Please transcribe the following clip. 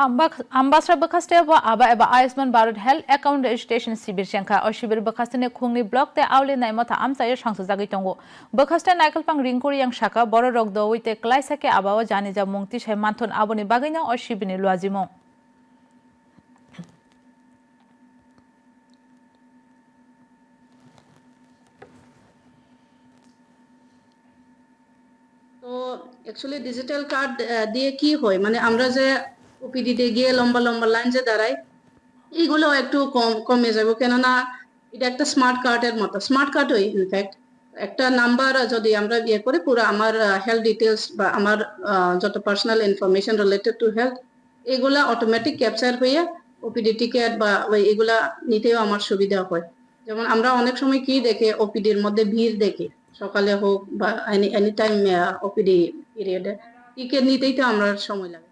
Ambassador Bakaste wa aba eba Ayushman Bharat Health Account Registration Sibir Shanka or Sibir Bakaste ne khungni block te aule naimata amsa yo shangsa jagi tongo Bakaste Naikal pang ringkuri yang shaka boro rok do wite klai sake abawa jani ja mungti shai manthon aboni bagina or shibini luazimo তো actually digital card দিয়ে কি হয় মানে আমরা যে OPD তে গিয়ে লম্বা লম্বা লাইন যে দাঁড়াই এগুলো একটু কমে যাবে কেননা এটা একটা স্মার্ট কার্ডের মতো স্মার্ট কার্ডই ইনফ্যাক্ট একটা নাম্বার যদি আমরা ইয়ে করে পুরো আমার হেলথ ডিটেলস বা আমার যত personal information related to health এগুলা অটোমেটিক ক্যাপচার হয়ে ওপিডি টিকেট বা এগুলা নিতেও আমার সুবিধা হয় যেমন আমরা অনেক সময় কি দেখে ওপিডির মধ্যে ভিড় দেখি সকালে হোক বা এনি টাইম ওপিডি পিরিয়ডে টিকেট নিতেই তো আমরা সময় লাগে